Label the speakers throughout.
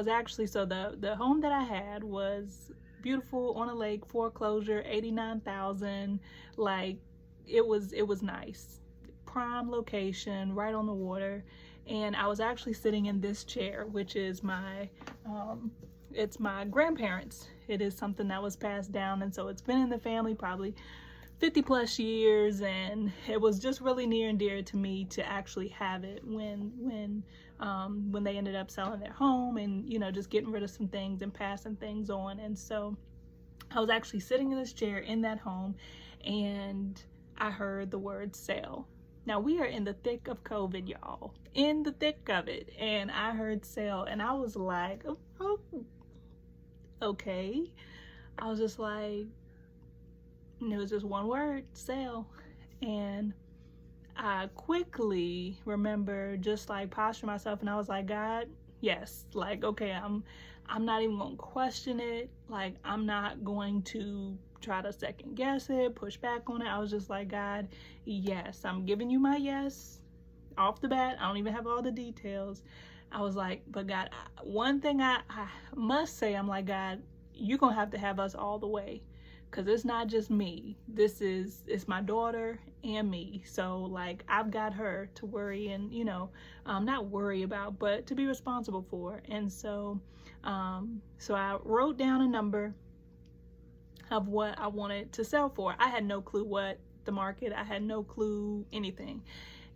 Speaker 1: actually, so the home that I had was beautiful on a lake, foreclosure, 89,000. Like it was nice. Prime location, right on the water. And I was actually sitting in this chair, which is it's my grandparents. It is something that was passed down, and so it's been in the family probably 50 plus years, and it was just really near and dear to me to actually have it when they ended up selling their home and, you know, just getting rid of some things and passing things on. And so I was actually sitting in this chair in that home, and I heard the word sale. Now we are in the thick of COVID, y'all, in the thick of it, and I heard sale, and I was like, oh, okay. I was just like, and it was just one word, sale. And I quickly remember just like posturing myself, and I was like, God, yes, like, okay, I'm not even gonna question it. Like, I'm not going to try to second guess it, push back on it. I was just like, God, yes, I'm giving you my yes off the bat. I don't even have all the details. I was like, but God, one thing I must say, I'm like, God, you're gonna have to have us all the way, because it's not just me. It's my daughter and me. So like, I've got her to worry and, you know, not worry about, but to be responsible for. And so so I wrote down a number of what I wanted to sell for. I had no clue what the market, I had no clue anything.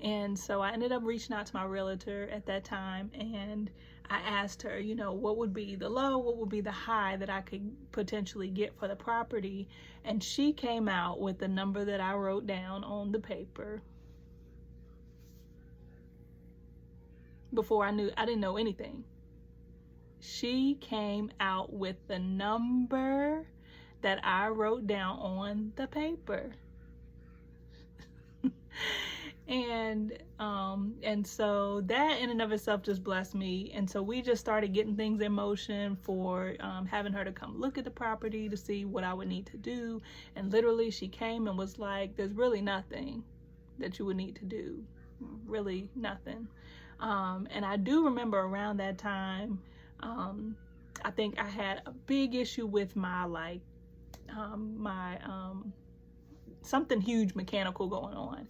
Speaker 1: And so I ended up reaching out to my realtor at that time, and I asked her, you know, what would be the low, what would be the high that I could potentially get for the property. And she came out with the number that I wrote down on the paper before I didn't know anything. She came out with the number that I wrote down on the paper. And so that in and of itself just blessed me. And so we just started getting things in motion for having her to come look at the property to see what I would need to do. And literally she came and was like, there's really nothing that you would need to do, really nothing. And I do remember around that time, I think I had a big issue with my something huge mechanical going on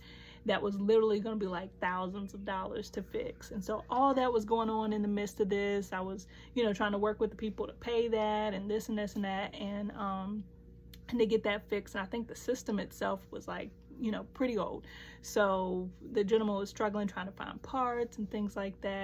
Speaker 1: that was literally going to be like thousands of dollars to fix. And so all that was going on in the midst of this. I was, you know, trying to work with the people to pay that and this and this and that, and to get that fixed. And I think the system itself was like, you know, pretty old. So the gentleman was struggling trying to find parts and things like that.